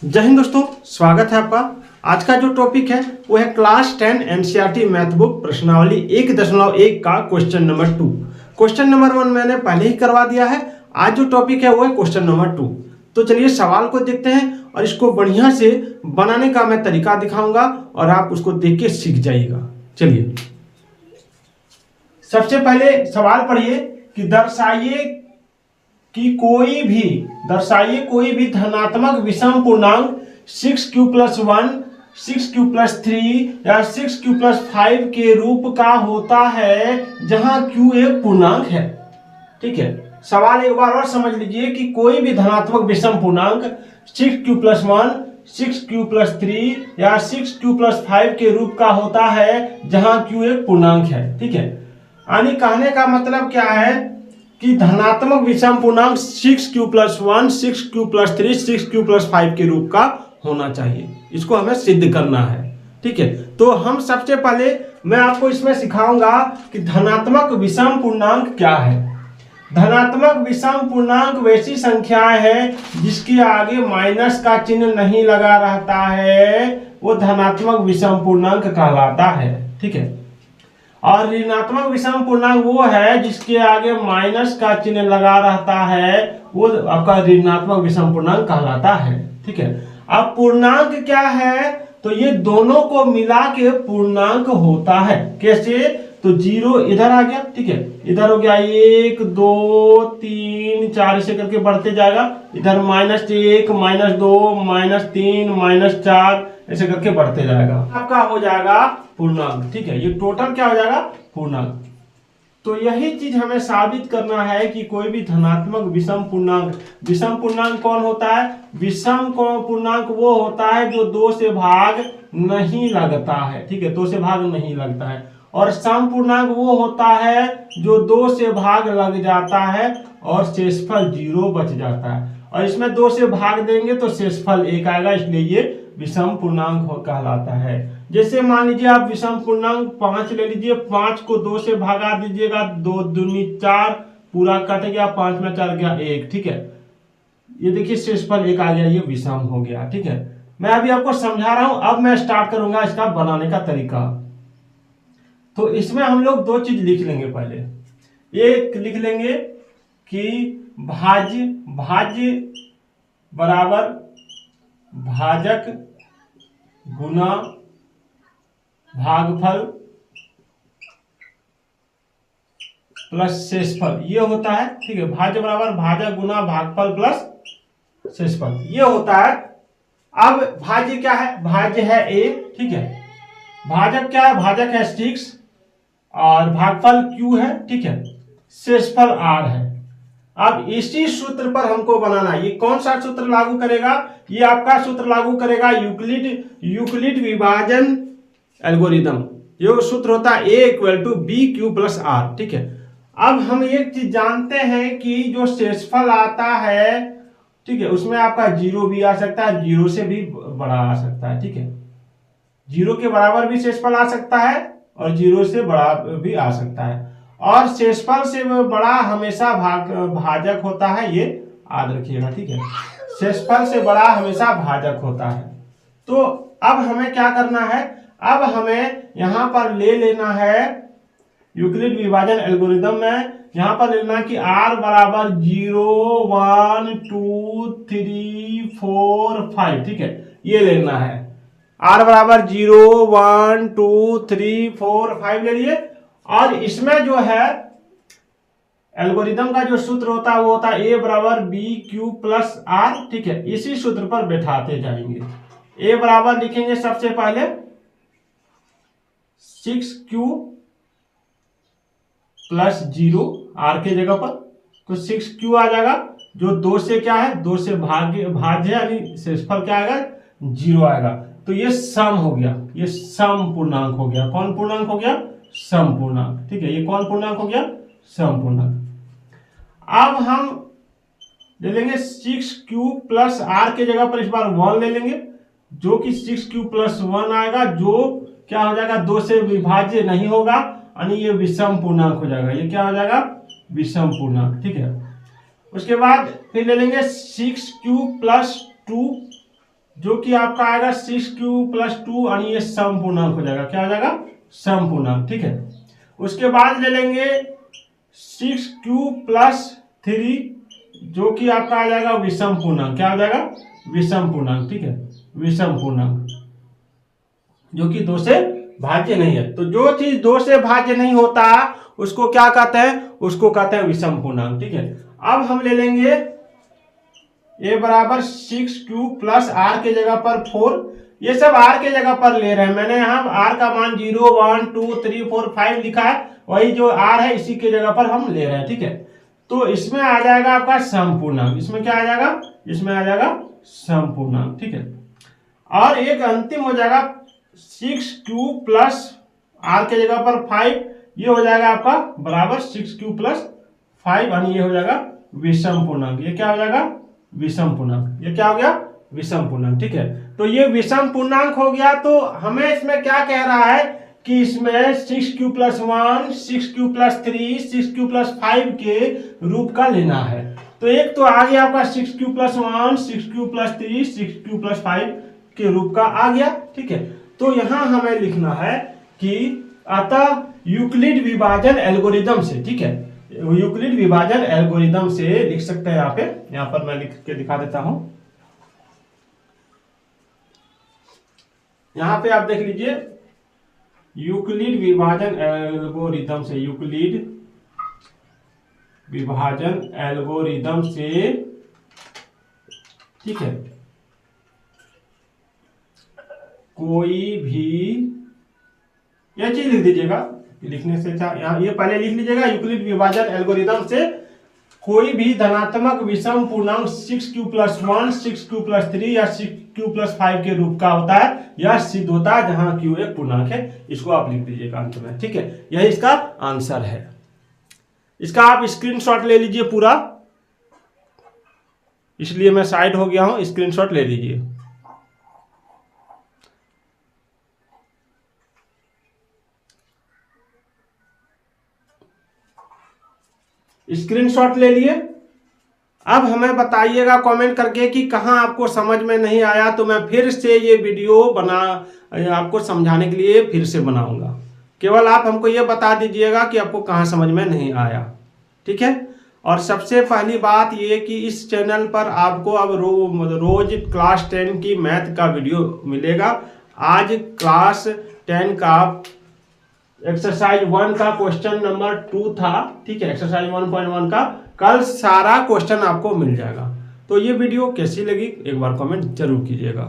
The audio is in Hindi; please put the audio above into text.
जय हिंद दोस्तों, स्वागत है आपका। आज का जो टॉपिक है वो है क्लास 10 एनसीईआरटी मैथ बुक प्रश्नावली 1.1 का क्वेश्चन नंबर 2। क्वेश्चन नंबर 1 मैंने पहले ही करवा दिया है। आज जो टॉपिक है वो है क्वेश्चन नंबर 2। तो चलिए सवाल को देखते हैं और इसको बढ़िया से बनाने का मैं तरीका दिखाऊंगा और आप उसको देख के सीख जाइएगा। चलिए सबसे पहले सवाल पढ़िए कि दर्शाइए कोई भी धनात्मक विषम पूर्णांक 6q+1, 6q+3 या 6q+5 के रूप का होता है जहां q एक पूर्णांक है। ठीक है, सवाल एक बार और समझ लीजिए कि कोई भी धनात्मक विषम पूर्णांक 6q+1, 6q+3 या 6q+5 के रूप का होता है जहां q एक पूर्णांक है। ठीक है, यानी कहने का मतलब क्या है कि धनात्मक विषम पूर्णांक 6q+1, 6q+3, 6q+5 के रूप का होना चाहिए। इसको हमें सिद्ध करना है। ठीक है, तो हम सबसे पहले मैं आपको इसमें सिखाऊंगा कि धनात्मक विषम पूर्णांक क्या है। धनात्मक विषम पूर्णांक वैसी संख्याएं हैं जिसके आगे माइनस का चिन्ह नहीं लगा रहता है, वो धनात्मक विषम पूर्णांक कहलाता है। ठीक है, और ऋणात्मक विषम पूर्णांक वो है जिसके आगे माइनस का चिन्ह लगा रहता है, वो आपका ऋणात्मक विषम पूर्णांक कहलाता है। ठीक है, अब पूर्णांक क्या है, तो ये दोनों को मिला के पूर्णांक होता है। कैसे, तो 0 इधर आ गया। ठीक है, इधर हो गया 1 2 3 4 ऐसे करके बढ़ते जाएगा। इधर -1 -2 -3 -4 ऐसे करके बढ़ते जाएगा, आपका हो जाएगा पूर्णांक। ठीक है, ये टोटल क्या हो जाएगा, पूर्णांक। तो यही चीज हमें साबित करना है कि कोई भी धनात्मक विषम पूर्णांक कौन होता है। विषम पूर्णांक वो होता है जो 2 से भाग नहीं लगता है। ठीक है, 2 से भाग नहीं लगता है। और सम पूर्णांक वो होता है जो 2 से भाग लग जाता है और शेषफल 0 बच जाता है। और इसमें 2 से भाग देंगे तो शेषफल 1 आएगा, इसलिए ये विषम पूर्णांक कहलाता है। जैसे मान लीजिए आप विषम पूर्णांक 5 ले लीजिए, 5 को 2 से भागा दीजिएगा, 2 दूनी 4 पूरा कट गया, 5 में 4 गया 1। ठीक है, ये देखिए शेषफल 1 आ गया, ये विषम हो गया। ठीक है, मैं अभी आपको समझा रहा हूं, अब मैं स्टार्ट करूंगा इसका बनाने का तरीका। तो इसमें हम लोग 2 चीज लिख लेंगे। पहले एक लिख लेंगे कि भाज्य बराबर भाजक गुना भागफल प्लस शेषफल, ये होता है। ठीक है, भाज्य बराबर भाजक गुना भागफल प्लस शेषफल, ये होता है। अब भाज्य क्या है, भाज्य है a। ठीक है, भाजक क्या है, भाजक है 6 और भागफल q है। ठीक है, शेषफल r है। अब इसी सूत्र पर हमको बनाना है। ये कौन सा सूत्र लागू करेगा, ये आपका सूत्र लागू करेगा यूक्लिड विभाजन एल्गोरिदम। ये सूत्र होता है a = bq+r। ठीक है, अब हम एक चीज जानते हैं कि जो शेषफल आता है, ठीक है, उसमें आपका 0 भी आ सकता है, 0 से भी बड़ा आ सकता है। ठीक है, 0 के बराबर भी शेषफल आ सकता है और 0 से बड़ा भी आ सकता है। और शेषफल से बड़ा हमेशा भाजक होता है, ये याद रखिएगा। ठीक है, शेषफल से बड़ा हमेशा भाजक होता है। तो अब हमें क्या करना है, अब हमें यहां पर ले लेना है यूक्लिड विभाजन एल्गोरिदम में, यहां पर लेना कि r बराबर 0 1 2 3 4 5। ठीक है, ये लेना है, r बराबर 0 1 2 3 4 5 ले लिए। और इसमें जो है एल्गोरिदम का जो सूत्र होता है वो होता है a बराबर bq+r। ठीक है, इसी सूत्र पर बैठाते जाएंगे। a बराबर लिखेंगे सबसे पहले 6q+0 r के जगह पर, तो 6q आ जाएगा, जो 2 से क्या है, 2 से भाज्य यानी शेषफल क्या आएगा, 0 आएगा। तो ये सम हो गया, ये सम पूर्णांक हो गया। कौन पूर्णांक हो गया, सम पूर्णांक। ठीक है, ये कौन पूर्णांक हो गया, सम पूर्णांक। अब हम ले लेंगे 6q+r के जगह पर इस बार 1 ले लेंगे, जो कि 6q+1 आएगा, जो क्या हो जाएगा, 2 से विभाज्य नहीं होगा, यानी ये विषम पूर्णांक हो जाएगा। ये क्या हो जाएगा, विषम पूर्णांक। ठीक है, उसके बाद फिर ले लेंगे 6q+2 जो कि आपका आएगा 6q+2 और ये सम पूर्णांक हो जाएगा। क्या हो जाएगा? सम पूर्णांक। ठीक है, उसके बाद ले लेंगे 6q+3 जो कि आपका आ जाएगा विषम पूर्णांक। क्या हो जाएगा? विषम पूर्णांक। ठीक है, विषम पूर्णांक जो कि 2 से भाज्य नहीं है। तो जो चीज 2 से भाज्य नहीं होता उसको क्या कहते हैं? उसको कहते हैं विषम पूर्णांक। ठीक है, अब हम ले लेंगे a बराबर 6q+r के जगह पर 4। ये सब r के जगह पर ले रहे हैं, मैंने यहाँ r का मान 0 1 2 3 4 5 लिखा है, वही जो r है इसी के जगह पर हम ले रहे हैं। ठीक है, तो इसमें आ जाएगा आपका सम पूर्णांक। इसमें क्या आ जाएगा? इसमें आ जाएगा सम पूर्णांक। ठीक है, और एक अंतिम हो जाएगा 6q+r के जगह पर 5, ये हो जाएगा आपका बराबर 6q+5 और ये हो जाएगा विषम पूर्णांक। ये क्या हो जाएगा? विषम पूर्णांक। ये क्या हो गया? विषम पूर्णांक। ठीक है, तो ये विषम पूर्णांक हो गया। तो हमें इसमें क्या कह रहा है कि इसमें 6q+1 6q+3 6q+5 के रूप का लेना है। तो एक तो आ गया आपका 6q+1 6q+3 6q+5 के रूप का आ गया। ठीक है, तो यहां हमें लिखना है कि अतः यूक्लिड विभाजन एल्गोरिदम से, ठीक है, यूक्लिड विभाजन एल्गोरिदम से लिख सकते हैं। यहां पर मैं लिख के दिखा देता हूं। यहां पे आप देख लीजिए, यूक्लिड विभाजन एल्गोरिदम से, यूक्लिड विभाजन एल्गोरिदम से, ठीक है, कोई भी, यह चीज लिख दीजिएगा लिखने से यहाँ ये पहले लिख लीजिएगा, यूक्लिड विभाजन एल्गोरिदम से कोई भी धनात्मक विषम पूर्णांक 6q+1 6q+3 या 6q+5 के रूप का होता है, यह सिद्ध होता है जहां q एक पूर्णांक है। इसको आप लिख दीजिएगा अंत में। ठीक है, यही इसका आंसर है। इसका आप स्क्रीनशॉट ले लीजिए पूरा, इसलिए मैं साइड हो गया हूं, स्क्रीनशॉट ले लीजिए। स्क्रीनशॉट ले लिए। अब हमें बताइएगा कमेंट करके कि कहां आपको समझ में नहीं आया, तो मैं फिर से ये वीडियो आपको समझाने के लिए फिर से बनाऊंगा। केवल आप हमको ये बता दीजिएगा कि आपको कहां समझ में नहीं आया। ठीक है, और सबसे पहली बात ये कि इस चैनल पर आपको अब रोज क्लास 10 की मैथ का वीडियो मिलेगा। आज क्लास 10 का एक्सरसाइज 1 का क्वेश्चन नंबर 2 था। ठीक है, एक्सरसाइज 1.1 का कल सारा क्वेश्चन आपको मिल जाएगा। तो ये वीडियो कैसी लगी एक बार कमेंट जरूर कीजिएगा।